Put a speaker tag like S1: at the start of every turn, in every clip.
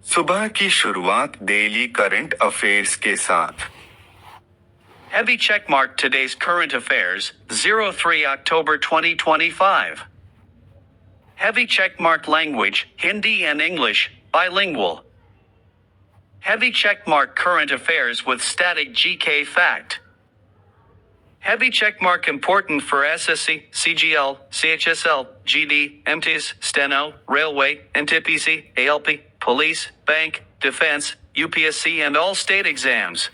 S1: सुबह की शुरुआत डेली करंट अफेयर्स के साथ।
S2: Heavy checkmark today's current affairs, 03 October 2025. Heavy checkmark language, Hindi and English, bilingual. Heavy checkmark current affairs with static GK fact. Heavy checkmark important for SSC, CGL, CHSL, GD, MTS, Steno, Railway, NTPC, ALP, Police, Bank, Defense, UPSC and all state exams.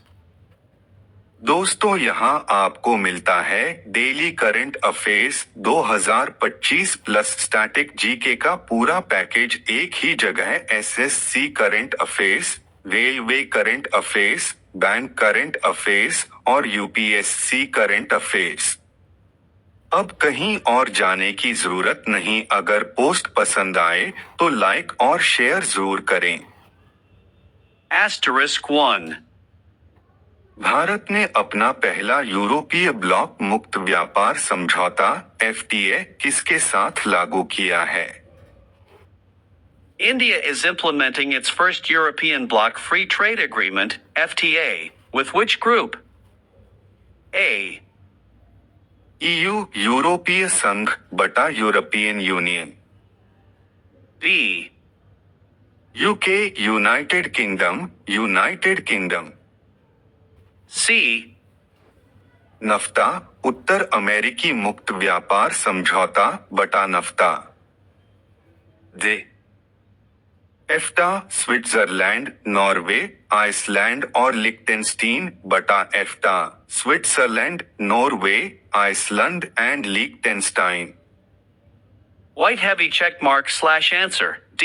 S1: दोस्तों, यहाँ आपको मिलता है daily current affairs 2025 plus static GK का पूरा package एक ही जगह। SSC current affairs, railway current affairs, bank current affairs और यूपीएससी करंट अफेयर्स। अब कहीं और जाने की जरूरत नहीं। अगर पोस्ट पसंद आए तो लाइक और शेयर जरूर करें।
S2: *1.
S1: भारत ने अपना पहला यूरोपीय ब्लॉक मुक्त व्यापार समझौता (FTA) किसके साथ लागू किया है?
S2: India is implementing its first European Bloc Free Trade Agreement, FTA, with which group? A.
S1: EU यूरोपीय संघ बटा European Union.
S2: B.
S1: UK United Kingdom.
S2: C.
S1: NAFTA उत्तर अमेरिकी मुक्त व्यापार समझौता बटा NAFTA. D. EFTA Switzerland, Norway, Iceland और लिक्टेनस्टीन बटा EFTA Switzerland, Norway, Iceland and Liechtenstein.
S2: White heavy checkmark/answer, D.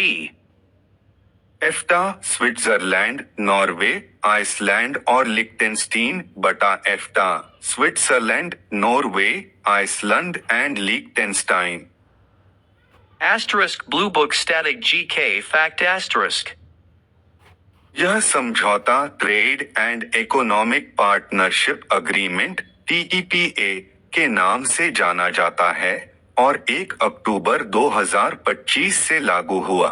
S1: EFTA Switzerland, Norway, Iceland और लिक्टेनस्टीन बटा EFTA Switzerland, Norway, Iceland and Liechtenstein.
S2: Blue Book Static GK Fact *.
S1: यह समझौता trade and economic partnership agreement (TEPA) के नाम से जाना जाता है और 1 अक्टूबर 2025 से लागू हुआ।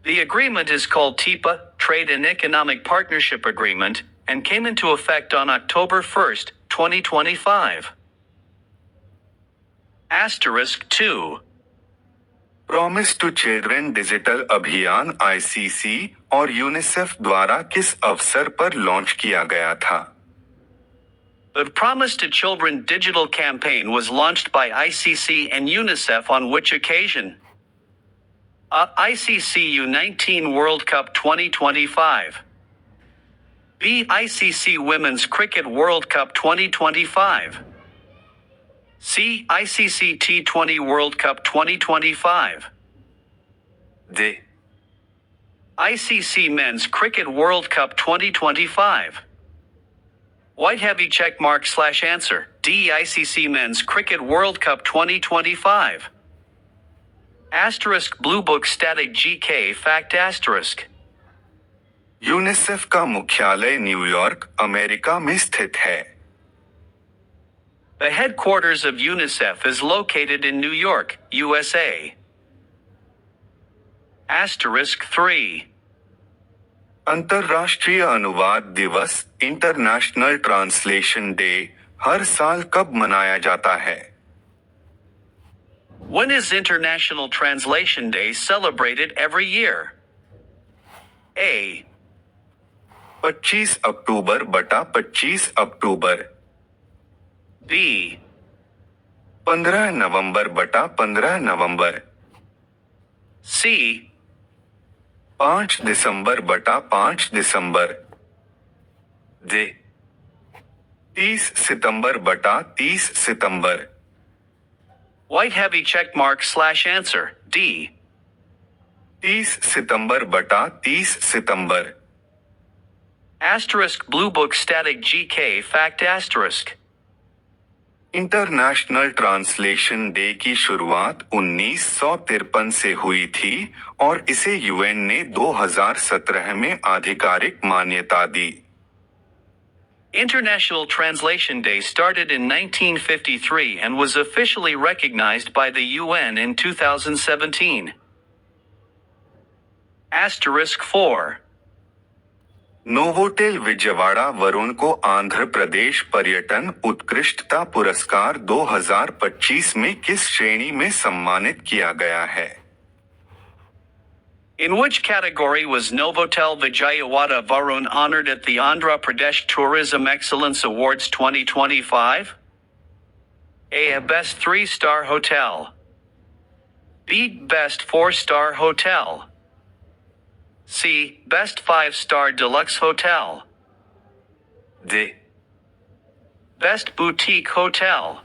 S2: The agreement is called TIPA, Trade and Economic Partnership Agreement, and came into effect on October 1, 2025. *2.
S1: Promise to children digital अभियान ICC और यूनिसेफ द्वारा किस अवसर पर लॉन्च किया गया था?
S2: The Promise to Children digital campaign was launched by ICC and UNICEF on which occasion? ICC U19 World Cup 2025. B. ICC Women's Cricket World Cup 2025. C. ICC T20 World Cup 2025.
S1: D.
S2: ICC Men's Cricket World Cup 2025. White heavy checkmark/answer, D. ICC Men's Cricket World Cup 2025. Blue Book Static GK Fact *.
S1: UNICEF का मुख्यालय New York, America में स्थित है।
S2: The headquarters of UNICEF is located in New York, USA. *3.
S1: अंतर्राष्ट्रीय अनुवाद दिवस (international translation day) हर साल कब मनाया जाता है?
S2: When is International Translation Day celebrated every year? A.
S1: 25 अक्टूबर बटा 25 अक्टूबर।
S2: B.
S1: 15 नवंबर बटा 15 नवंबर।
S2: C.
S1: 5 दिसंबर बटा 5 दिसंबर। D. 30 सितंबर बटा 30 सितंबर।
S2: White heavy checkmark/answer, D.
S1: 30 सितंबर बटा 30 सितंबर।
S2: Blue Book Static GK Fact *.
S1: International translation day की शुरुआत 1953 से हुई थी और इसे यूएन ने 2017 में आधिकारिक मान्यता दी।
S2: International Translation Day started in 1953 and was officially recognized by the UN in 2017. Asterisk 4.
S1: Novotel Vijayawada Varun को आंध्र प्रदेश पर्यटन उत्कृष्टता पुरस्कार 2025 में किस श्रेणी में सम्मानित किया गया है?
S2: In which category was Novotel Vijayawada Varun honored at the Andhra Pradesh Tourism Excellence Awards 2025? A. Best 3-star hotel. B. Best 4-star hotel. C. Best 5-star deluxe hotel.
S1: D.
S2: Best boutique hotel.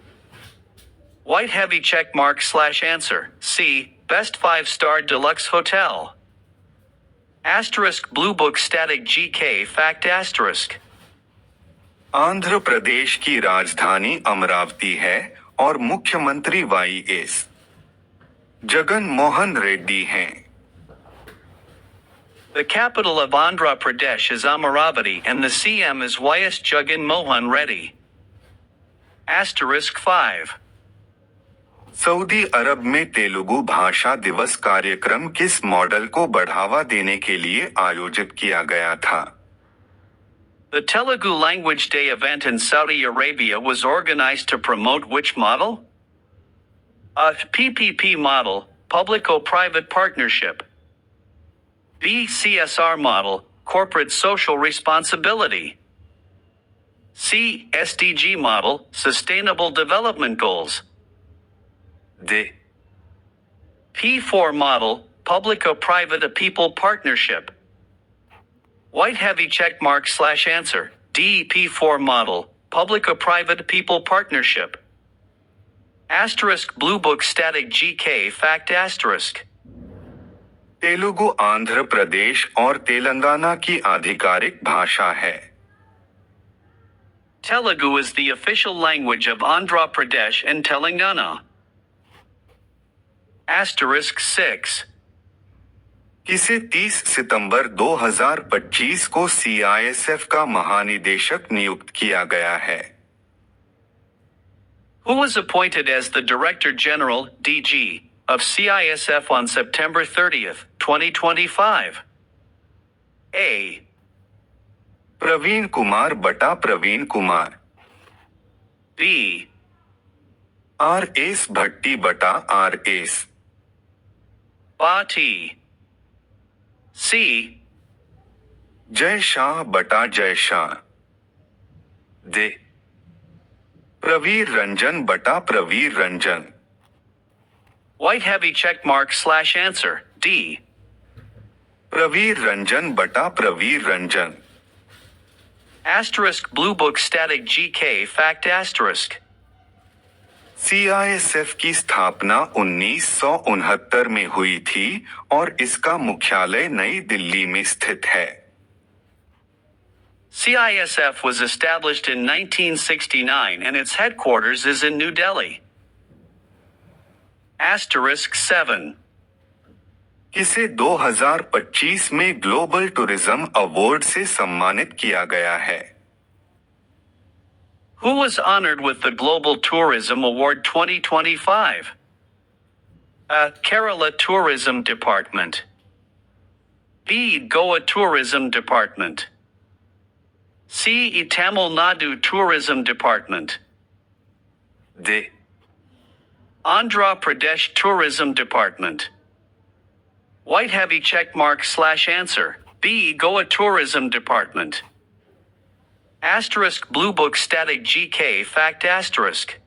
S2: White heavy check mark / answer. C. Best 5-star deluxe hotel. Asterisk Blue Book Static GK Fact Asterisk.
S1: Andhra Pradesh की राजधानी अमरावती है और मुख्यमंत्री वाई.एस. जगन मोहन रेड्डी हैं.
S2: The capital of Andhra Pradesh is Amaravati and the CM is Y.S. Jagan Mohan Reddy. Asterisk 5.
S1: Saudi अरब में तेलुगु भाषा दिवस कार्यक्रम किस मॉडल को बढ़ावा देने के लिए आयोजित किया गया था?
S2: The Telugu Language Day event in Saudi Arabia was organized to promote which model? A. PPP model, Publico-Private Partnership. B. CSR model, Corporate Social Responsibility. C. SDG model, Sustainable Development Goals.
S1: D.
S2: P4 model, Publico-Private People Partnership. White heavy check mark / answer. D. P4 model, Publico-Private People Partnership. Asterisk Blue Book Static GK Fact Asterisk.
S1: Telugu Andhra Pradesh और तेलंगाना की आधिकारिक भाषा है.
S2: Telugu is the official language of Andhra Pradesh and Telangana. Asterisk 6.
S1: किसे 30 सितंबर 2025 को CISF का महानिदेशक नियुक्त किया गया है?
S2: Who was appointed as the Director General, DG, of CISF on September 30th, 2025? A.
S1: Praveen Kumar बटा प्रवीण कुमार.
S2: B.
S1: R.S. भट्टी बटा R.S.
S2: Bhatti. C.
S1: Jay Shah बटा जय शाह. D. प्रवीर रंजन बटा Pravir Ranjan.
S2: White heavy check mark / answer. D.
S1: Pravir Ranjan बटा Pravir Ranjan.
S2: Asterisk Blue Book Static GK Fact Asterisk.
S1: CISF की स्थापना 1969 में हुई थी और इसका मुख्यालय नई दिल्ली में स्थित है.
S2: CISF was established in 1969 and its headquarters is in New Delhi. Asterisk 7.
S1: किसे 2025 में ग्लोबल टूरिज्म अवार्ड से सम्मानित किया गया है?
S2: Who was honored with the Global Tourism Award 2025? A. Kerala Tourism Department. B. Goa Tourism Department. C. Tamil Nadu Tourism Department.
S1: D.
S2: Andhra Pradesh Tourism Department. White heavy check mark / answer. B. Goa Tourism Department. Asterisk Blue Book Static GK Fact Asterisk.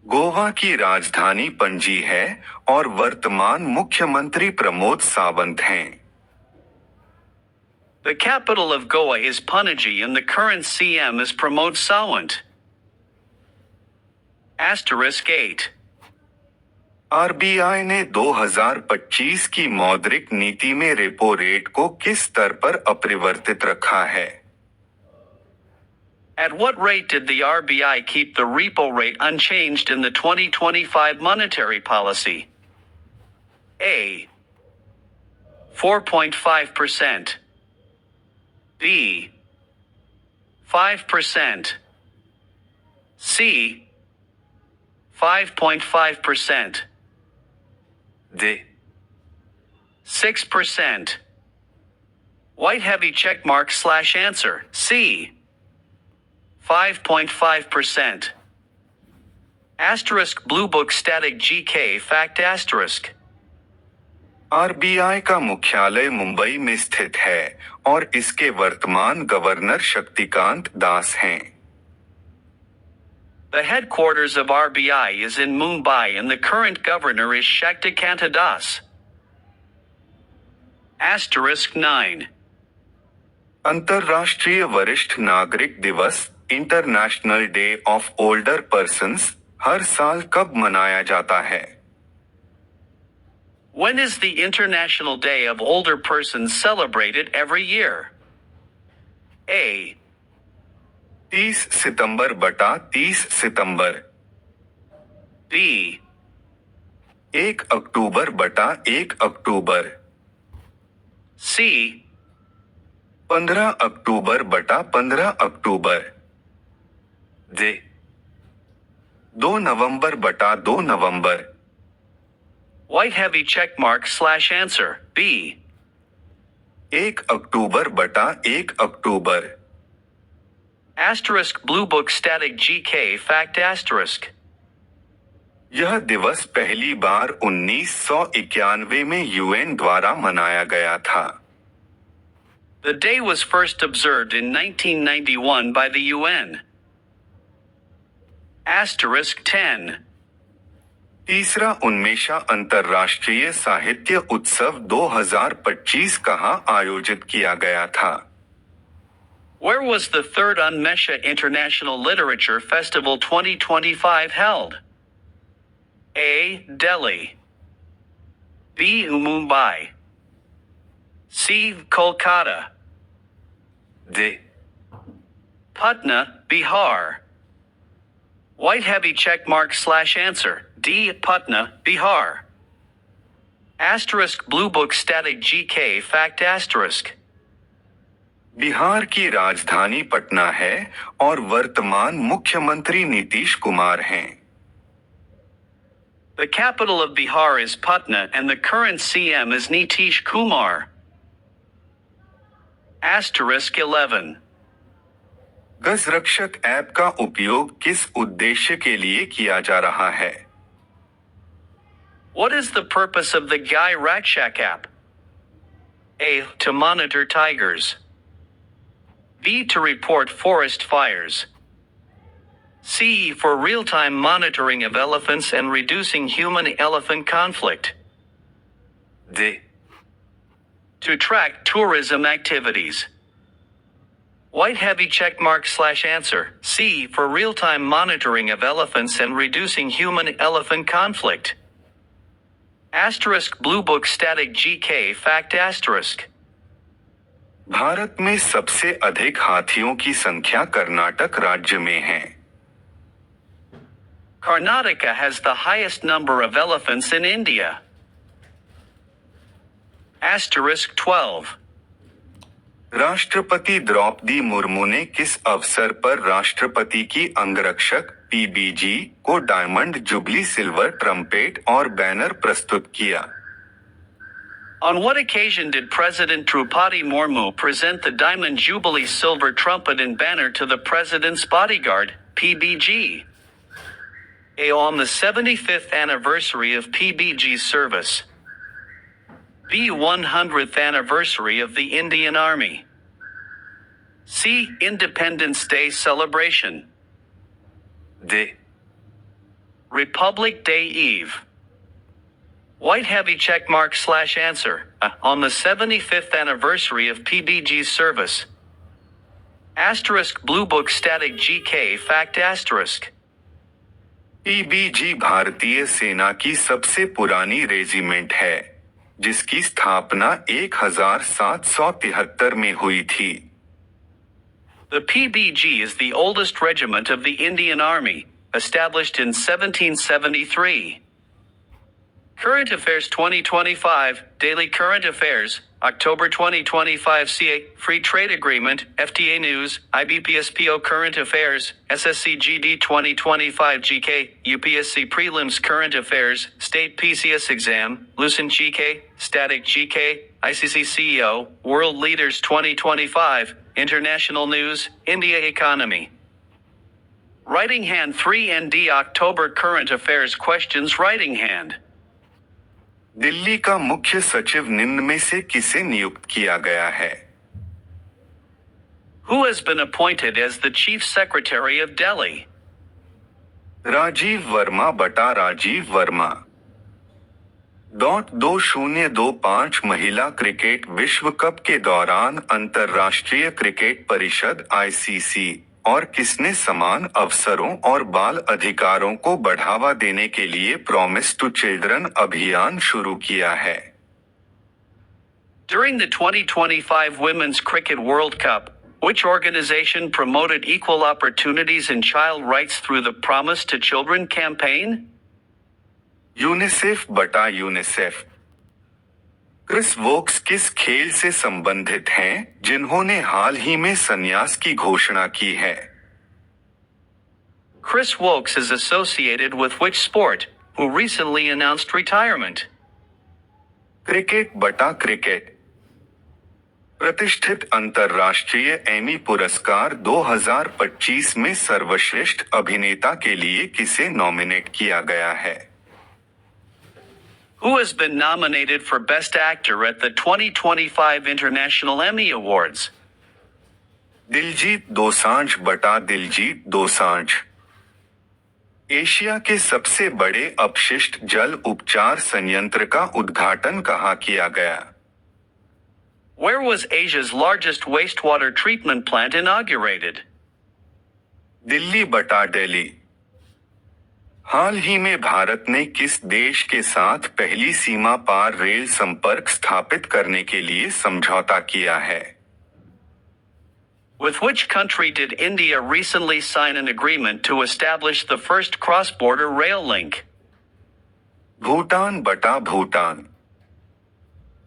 S1: Goa की राजधानी पणजी है और वर्तमान मुख्यमंत्री प्रमोद सावंत हैं.
S2: The capital of Goa is Panaji and the current CM is Pramod Sawant. Asterisk 8.
S1: RBI ने 2025 की मौद्रिक नीति में रेपो रेट को किस स्तर पर अपरिवर्तित रखा है?
S2: At what rate did the RBI keep the repo rate unchanged in the 2025 monetary policy? A. 4.5%. B. 5%. C. 5.5%.
S1: D.
S2: 6%. White heavy checkmark / answer, C. 5.5%. Asterisk Blue Book Static GK Fact Asterisk.
S1: RBI का मुख्यालय मुंबई में स्थित है और इसके वर्तमान governor Shaktikanta Das हैं।
S2: The headquarters of RBI is in Mumbai and the current governor is Shaktikanta Das. Asterisk 9.
S1: अंतर्राष्ट्रीय वरिष्ठ नागरिक दिवस international day of older persons हर साल कब मनाया जाता है?
S2: When is the International Day of Older Persons celebrated every year? A.
S1: 30 सितंबर बटा 30 सितंबर।
S2: B.
S1: 1 अक्टूबर बटा 1 अक्टूबर।
S2: C.
S1: 15 अक्टूबर बटा 15 अक्टूबर। D. 2 नवंबर बटा 2 नवंबर।
S2: White heavy checkmark / answer, B.
S1: 1 अक्टूबर बटा 1 अक्टूबर।
S2: Asterisk Blue Book Static GK Fact Asterisk.
S1: यह दिवस पहली बार 1991 में यूएन द्वारा मनाया गया था।
S2: The day was first observed in 1991 by the UN. Asterisk 10.
S1: तीसरा उन्मेषा अंतर्राष्ट्रीय साहित्य उत्सव 2025 कहाँ आयोजित किया गया था?
S2: Where was the third Unmesha International Literature Festival 2025 held? A. Delhi. B. Mumbai. C. Kolkata.
S1: D.
S2: Patna, Bihar. White heavy checkmark / answer, D. Patna, Bihar. Asterisk Blue Book Static GK Fact Asterisk.
S1: Bihar की राजधानी पटना है और वर्तमान मुख्यमंत्री नीतीश कुमार हैं।
S2: The capital of Bihar is Patna and the current CM is Nitish Kumar. Asterisk 11.
S1: गजरक्षक app का उपयोग किस उद्देश्य के लिए किया जा रहा है?
S2: What is the purpose of the Gai Rakshak app? A. To monitor tigers. B. To report forest fires. C. For real-time monitoring of elephants and reducing human-elephant conflict.
S1: D.
S2: To track tourism activities. White heavy checkmark / answer, C. For real-time monitoring of elephants and reducing human-elephant conflict. Asterisk Blue Book Static GK Fact Asterisk.
S1: Bharat में सबसे अधिक हाथियों की संख्या कर्नाटक राज्य में है।
S2: Karnataka has the highest number of elephants in India. Asterisk 12.
S1: राष्ट्रपति द्रौपदी मुर्मू ने किस अवसर पर राष्ट्रपति की अंगरक्षक पीबीजी को डायमंड जुबली सिल्वर ट्रम्पेट और बैनर प्रस्तुत किया?
S2: On what occasion did President Draupadi Murmu present the Diamond Jubilee Silver Trumpet and Banner to the President's Bodyguard, PBG? A. On the 75th anniversary of PBG's service. B. 100th anniversary of the Indian Army. C. Independence Day celebration.
S1: D.
S2: Republic Day Eve. White heavy checkmark / answer, on the 75th anniversary of PBG's service. Asterisk Blue Book Static GK Fact Asterisk.
S1: PBG भारतीय सेना की सबसे पुरानी regiment है, जिसकी स्थापना 1773 में हुई थी।
S2: The PBG is the oldest regiment of the Indian Army, established in 1773. Current Affairs 2025, Daily Current Affairs, October 2025 CA, Free Trade Agreement, FTA News, IBPSPO Current Affairs, SSC GD 2025 GK, UPSC Prelims Current Affairs, State PCS Exam, Lucent GK, Static GK, ICC CEO, World Leaders 2025, International News, India Economy. Writing Hand 3ND October Current Affairs Questions Writing Hand.
S1: Delhi का मुख्य सचिव निम्न में से किसे नियुक्त किया गया है?
S2: Who has been appointed as the Chief Secretary of Delhi?
S1: Rajiv Verma बटा राजीव वर्मा। 2025 महिला क्रिकेट विश्व कप के दौरान अंतर्राष्ट्रीय क्रिकेट परिषद (आईसीसी) और किसने समान अवसरों और बाल अधिकारों को बढ़ावा देने के लिए प्रॉमिस टू चिल्ड्रन अभियान शुरू किया है?
S2: During the 2025 Women's Cricket World Cup, which organization promoted equal opportunities and child rights through the Promise to Children campaign?
S1: UNICEF बटा यूनिसेफ। क्रिस वोक्स किस खेल से संबंधित हैं जिन्होंने हाल ही में संन्यास की घोषणा की है?
S2: Chris Wokes is associated with which sport, who recently announced retirement?
S1: Cricket बटा क्रिकेट। प्रतिष्ठित अंतर्राष्ट्रीय एमी पुरस्कार 2025 में सर्वश्रेष्ठ अभिनेता के लिए किसे नॉमिनेट किया गया है?
S2: Who has been nominated for Best Actor at the 2025 International Emmy Awards?
S1: Diljit Dosanjh बटा दिलजीत दोसांझ। एशिया के सबसे बड़े अपशिष्ट जल उपचार संयंत्र का उद्घाटन कहाँ किया गया?
S2: Where was Asia's largest wastewater treatment plant inaugurated?
S1: Delhi बटा दिल्ली। हाल ही में भारत ने किस देश के साथ पहली सीमा पार रेल संपर्क स्थापित करने के लिए समझौता किया है?
S2: With which country did India recently sign an agreement to establish the first cross-border rail link?
S1: Bhutan बटा भूटान।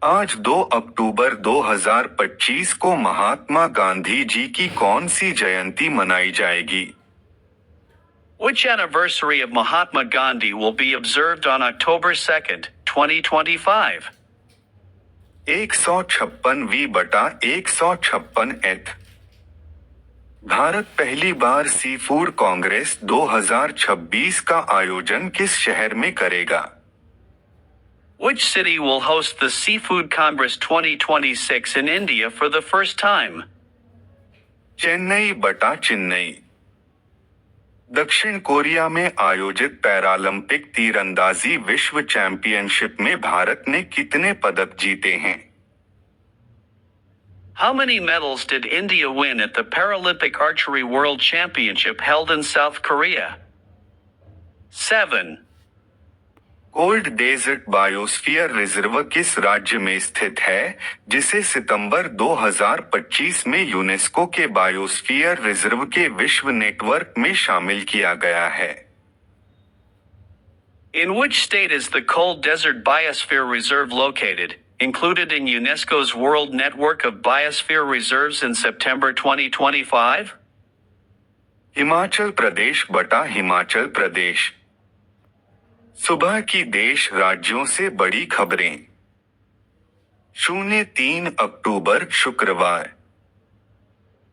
S1: आज 2 अक्टूबर 2025 को महात्मा गांधी जी की कौन सी जयंती मनाई जाएगी?
S2: Which anniversary of Mahatma Gandhi will be observed on October 2nd, 2025?
S1: 156वीं बटा 156 भारत पहली बार सी फूड कांग्रेस 2026 का आयोजन किस शहर में करेगा?
S2: Which city will host the Seafood Congress 2026 in India for the first time?
S1: Chennai बटा चेन्नई। दक्षिण कोरिया में आयोजित पैरालंपिक तीरंदाजी विश्व चैंपियनशिप में भारत ने कितने पदक जीते हैं?
S2: How many medals did India win at the Paralympic Archery World Championship held in South Korea? 7.
S1: Cold desert biosphere reserve किस राज्य में स्थित है जिसे सितंबर 2025 में यूनेस्को के बायोस्फीयर रिजर्व के विश्व नेटवर्क में शामिल किया गया है?
S2: In which state is the Cold Desert Biosphere Reserve located, included in UNESCO's World Network of Biosphere Reserves in September 2025?
S1: Himachal Pradesh बटा हिमाचल प्रदेश। सुबह की देश राज्यों से बड़ी खबरें। 03 अक्टूबर शुक्रवार।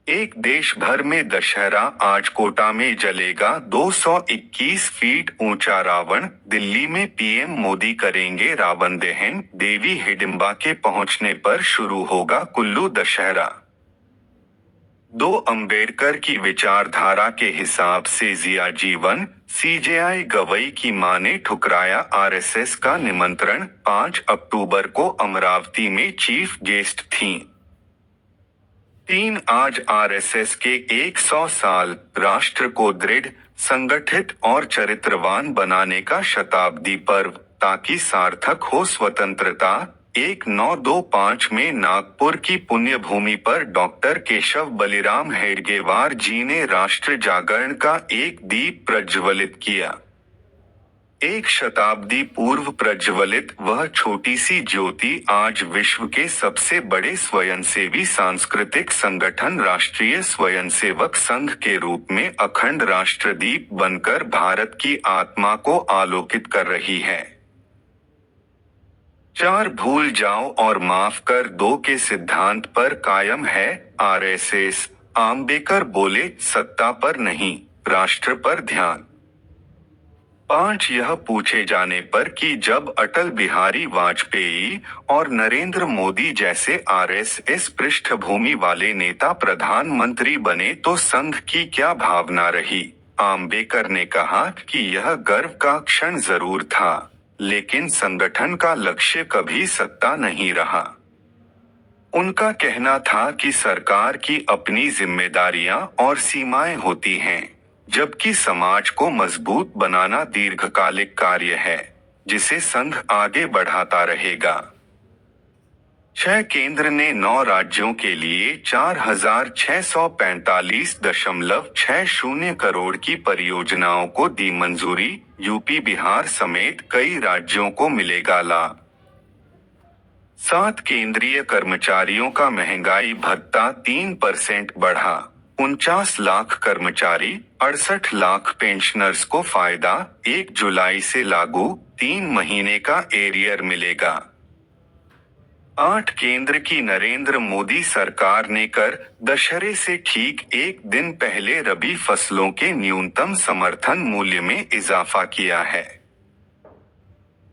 S1: एक देश भर में दशहरा आज कोटा में जलेगा 221 फीट ऊंचा रावण। दिल्ली में पीएम मोदी करेंगे रावण दहन। देवी हिडिंबा के पहुंचने पर शुरू होगा कुल्लू दशहरा। 2 अंबेडकर की विचारधारा के हिसाब से जिया जीवन। सीजेआई गवई की मां ने ठुकराया आरएसएस का निमंत्रण। 5 अक्टूबर को अमरावती में चीफ गेस्ट थीं। 3 आज आरएसएस के 100 साल राष्ट्र को दृढ़, संगठित और चरित्रवान बनाने का शताब्दी पर्व, ताकि सार्थक हो स्वतंत्रता। 1925 में नागपुर की पुण्य भूमि पर डॉक्टर केशव बलिराम हेडगेवार जी ने राष्ट्र जागरण का एक दीप प्रज्वलित किया। एक शताब्दी पूर्व प्रज्वलित वह छोटी सी ज्योति आज विश्व के सबसे बड़े स्वयंसेवी सांस्कृतिक संगठन राष्ट्रीय स्वयंसेवक संघ के रूप में अखंड राष्ट्रदीप बनकर भारत की आत्मा को आलोकित कर रही है। 4 भूल जाओ और माफ कर दो के सिद्धांत पर कायम है आरएसएस। आम्बेडकर बोले, सत्ता पर नहीं, राष्ट्र पर ध्यान। 5 यह पूछे जाने पर कि जब अटल बिहारी वाजपेयी और नरेंद्र मोदी जैसे आरएसएस पृष्ठभूमि वाले नेता प्रधानमंत्री बने तो संघ की क्या भावना रही, आम्बेडकर ने कहा कि यह गर्व का क्षण जरूर था, लेकिन संगठन का लक्ष्य कभी सत्ता नहीं रहा। उनका कहना था कि सरकार की अपनी जिम्मेदारियां और सीमाएं होती हैं, जबकि समाज को मजबूत बनाना दीर्घकालिक कार्य है, जिसे संघ आगे बढ़ाता रहेगा। 6 केंद्र ने 9 राज्यों के लिए 4645.60 करोड़ की परियोजनाओं को दी मंजूरी। यूपी बिहार समेत कई राज्यों को मिलेगा लाभ। 7 केंद्रीय कर्मचारियों का महंगाई भत्ता 3% बढ़ा। 49 लाख कर्मचारी, 68 लाख पेंशनर्स को फायदा। 1 जुलाई से लागू, 3 महीने का एरियर मिलेगा। 8 केंद्र की नरेंद्र मोदी सरकार ने कर दशहरे से ठीक एक दिन पहले रबी फसलों के न्यूनतम समर्थन मूल्य में इजाफा किया है।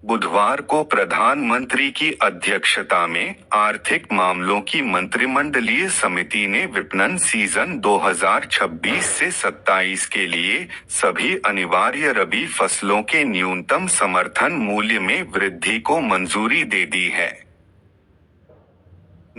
S1: बुधवार को प्रधानमंत्री की अध्यक्षता में आर्थिक मामलों की मंत्रिमंडलीय समिति ने विपणन सीजन 2026 से 27 के लिए सभी अनिवार्य रबी फसलों के न्यूनतम समर्थन मूल्य में वृद्धि को मंजूरी दे दी है।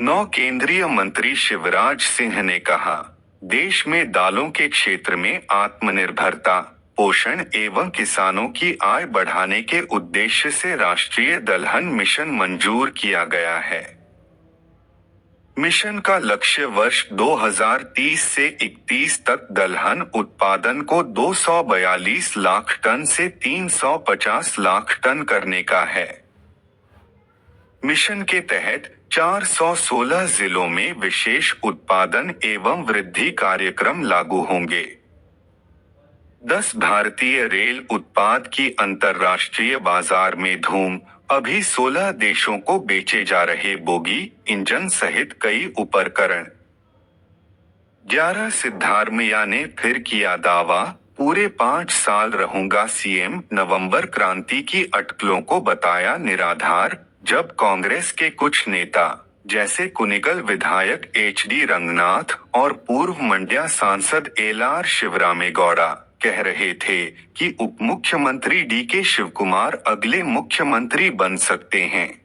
S1: 9 केंद्रीय मंत्री शिवराज सिंह ने कहा, देश में दालों के क्षेत्र में आत्मनिर्भरता, पोषण एवं किसानों की आय बढ़ाने के उद्देश्य से राष्ट्रीय दलहन मिशन मंजूर किया गया है। मिशन का लक्ष्य वर्ष 2030 से 31 तक दलहन उत्पादन को 242 लाख टन से 350 लाख टन करने का है। मिशन के तहत 416 जिलों में विशेष उत्पादन एवं वृद्धि कार्यक्रम लागू होंगे। 10 भारतीय रेल उत्पाद की अंतर्राष्ट्रीय बाजार में धूम। अभी 16 देशों को बेचे जा रहे बोगी इंजन सहित कई उपकरण। 11 सिद्धारमैया ने फिर किया दावा, पूरे 5 साल रहूंगा सीएम। नवंबर क्रांति की अटकलों को बताया निराधार। जब कांग्रेस के कुछ नेता जैसे कुनिगल विधायक एचडी रंगनाथ और पूर्व मंड्या सांसद एलआर शिवरामेगौड़ा कह रहे थे कि उप मुख्यमंत्री डीके शिवकुमार अगले मुख्यमंत्री बन सकते हैं।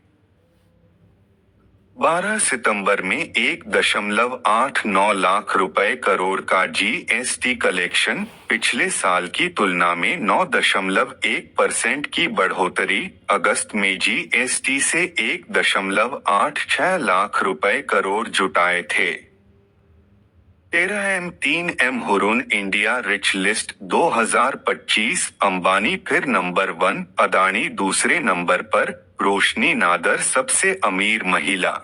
S1: 12 सितंबर में 1.89 लाख रुपए करोड़ का जीएसटी कलेक्शन, पिछले साल की तुलना में 9.1% की बढ़ोतरी। अगस्त में जीएसटी से 1.86 लाख रुपए करोड़ जुटाए थे। 13M Hurun India rich list 2025। Ambani फिर नंबर 1, अदानी दूसरे नंबर पर, रोशनी नादर सबसे अमीर महिला।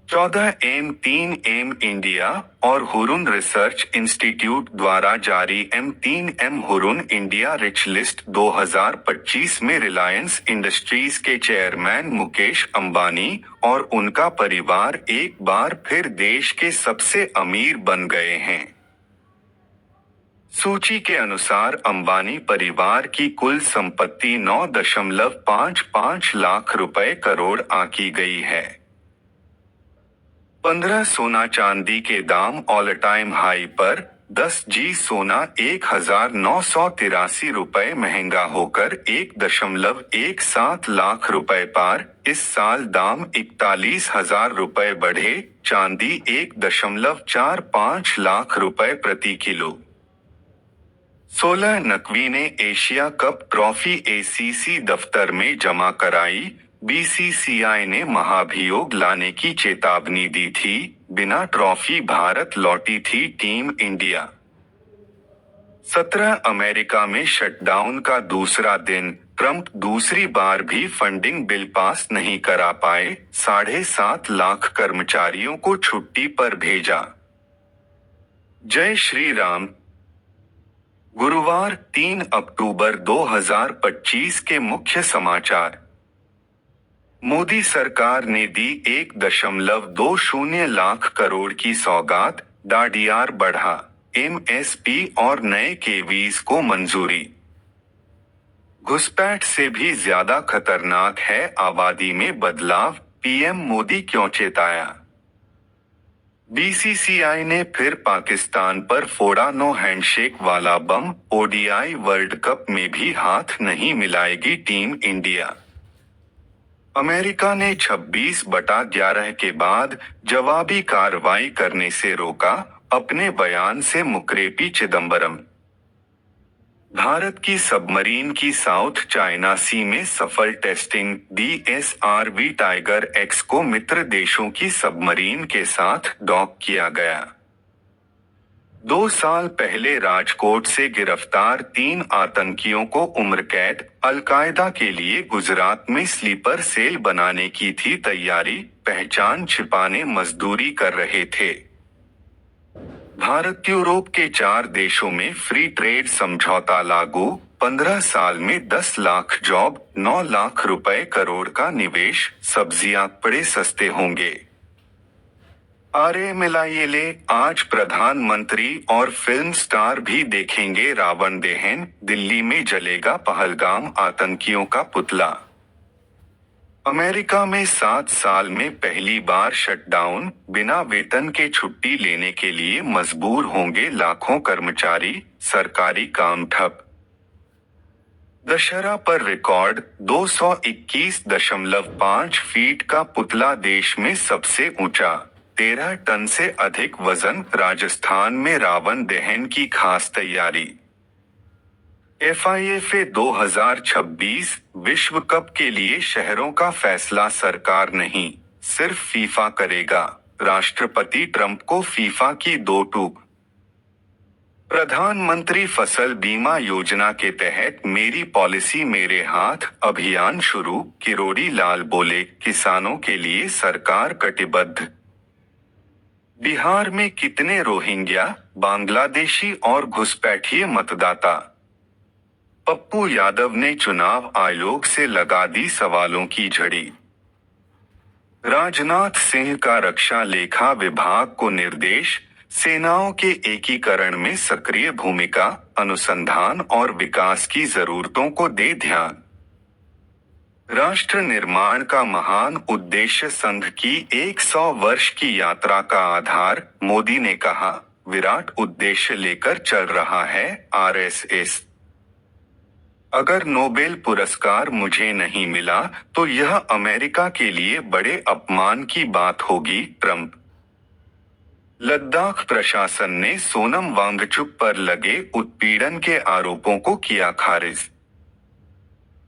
S1: 14M इंडिया और हुरुन रिसर्च इंस्टीट्यूट द्वारा जारी M3M Hurun India rich list 2025 में रिलायंस इंडस्ट्रीज के चेयरमैन मुकेश अंबानी और उनका परिवार एक बार फिर देश के सबसे अमीर बन गए हैं। सूची के अनुसार अंबानी परिवार की कुल संपत्ति 9.55 लाख रुपए करोड़ आंकी गई है। 15 सोना चांदी के दाम ऑल टाइम हाई पर। 10G सोना 1983 रुपए महंगा होकर 1.17 लाख रुपए पार। इस साल दाम 41,000 रुपए बढ़े। चांदी 1.45 लाख रुपए प्रति किलो। 16 नकवी ने एशिया कप ट्रॉफी एसीसी दफ्तर में जमा कराई। बीसीसीआई ने महाभियोग लाने की चेतावनी दी थी। बिना ट्रॉफी भारत लौटी थी टीम इंडिया। 17 अमेरिका में शटडाउन का दूसरा दिन, ट्रंप दूसरी बार भी फंडिंग बिल पास नहीं करा पाए, 7.5 लाख कर्मचारियों को छुट्टी पर भेजा। जय श्री राम। गुरुवार 3 अक्टूबर 2025 के मुख्य समाचार। मोदी सरकार ने दी 1.20 लाख करोड़ की सौगात, डीआर बढ़ा, एमएसपी और नए केवीज को मंजूरी। घुसपैठ से भी ज्यादा खतरनाक है आबादी में बदलाव, पीएम मोदी क्यों चेताया। बीसीसीआई ने फिर पाकिस्तान पर फोड़ा नो हैंडशेक वाला बम, ओडीआई वर्ल्ड कप में भी हाथ नहीं मिलाएगी टीम इंडिया। अमेरिका ने 26/11 के बाद जवाबी कार्रवाई करने से रोका, अपने बयान से मुकरे पी चिदंबरम। भारत की सबमरीन की साउथ चाइना सी में सफल टेस्टिंग, डीएसआरवी टाइगर एक्स को मित्र देशों की सबमरीन के साथ डॉक किया गया। 2 साल पहले राजकोट से गिरफ्तार 3 आतंकियों को उम्र कैद, अलकायदा के लिए गुजरात में स्लीपर सेल बनाने की थी तैयारी, पहचान छिपाने मजदूरी कर रहे थे। भारत यूरोप के 4 देशों में फ्री ट्रेड समझौता लागू, 15 साल में 10 लाख जॉब, 9 लाख रुपए करोड़ का निवेश, सब्जियां बड़े सस्ते होंगे। मिलाइए आज प्रधानमंत्री और फिल्म स्टार भी देखेंगे रावण दहन, दिल्ली में जलेगा पहलगाम आतंकियों का पुतला। अमेरिका में 7 साल में पहली बार शटडाउन, बिना वेतन के छुट्टी लेने के लिए मजबूर होंगे लाखों कर्मचारी, सरकारी काम ठप। दशहरा पर रिकॉर्ड 221.5 फीट का पुतला देश में सबसे ऊंचा, 13 टन से अधिक वजन, राजस्थान में रावण दहन की खास तैयारी। FIFA 2026 विश्व कप के लिए शहरों का फैसला सरकार नहीं, सिर्फ फीफा करेगा, राष्ट्रपति ट्रंप को फीफा की 2 टूक। प्रधानमंत्री फसल बीमा योजना के तहत मेरी पॉलिसी मेरे हाथ अभियान शुरू, किरोड़ी लाल बोले, किसानों के लिए सरकार कटिबद्ध। बिहार में कितने रोहिंग्या, बांग्लादेशी और घुसपैठिए मतदाता। पप्पू यादव ने चुनाव आयोग से लगा दी सवालों की झड़ी। राजनाथ सिंह का रक्षा लेखा विभाग को निर्देश, सेनाओं के एकीकरण में सक्रिय भूमिका, अनुसंधान और विकास की जरूरतों को दे ध्यान। राष्ट्र निर्माण का महान उद्देश्य संघ की 100 वर्ष की यात्रा का आधार, मोदी ने कहा, विराट उद्देश्य लेकर चल रहा है आरएसएस। अगर नोबेल पुरस्कार मुझे नहीं मिला तो यह अमेरिका के लिए बड़े अपमान की बात होगी, ट्रंप। लद्दाख प्रशासन ने सोनम वांगचुक पर लगे उत्पीड़न के आरोपों को किया खारिज।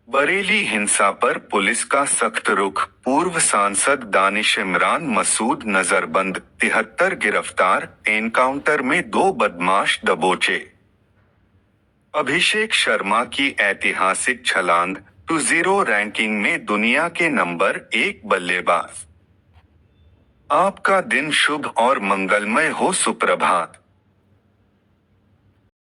S1: बरेली हिंसा पर पुलिस का सख्त रुख, पूर्व सांसद दानिश इमरान मसूद नजरबंद, 73 गिरफ्तार, एनकाउंटर में 2 बदमाश दबोचे। अभिषेक शर्मा की ऐतिहासिक छलांग, 2-0 रैंकिंग में दुनिया के नंबर 1 बल्लेबाज। आपका दिन शुभ और मंगलमय हो, सुप्रभात।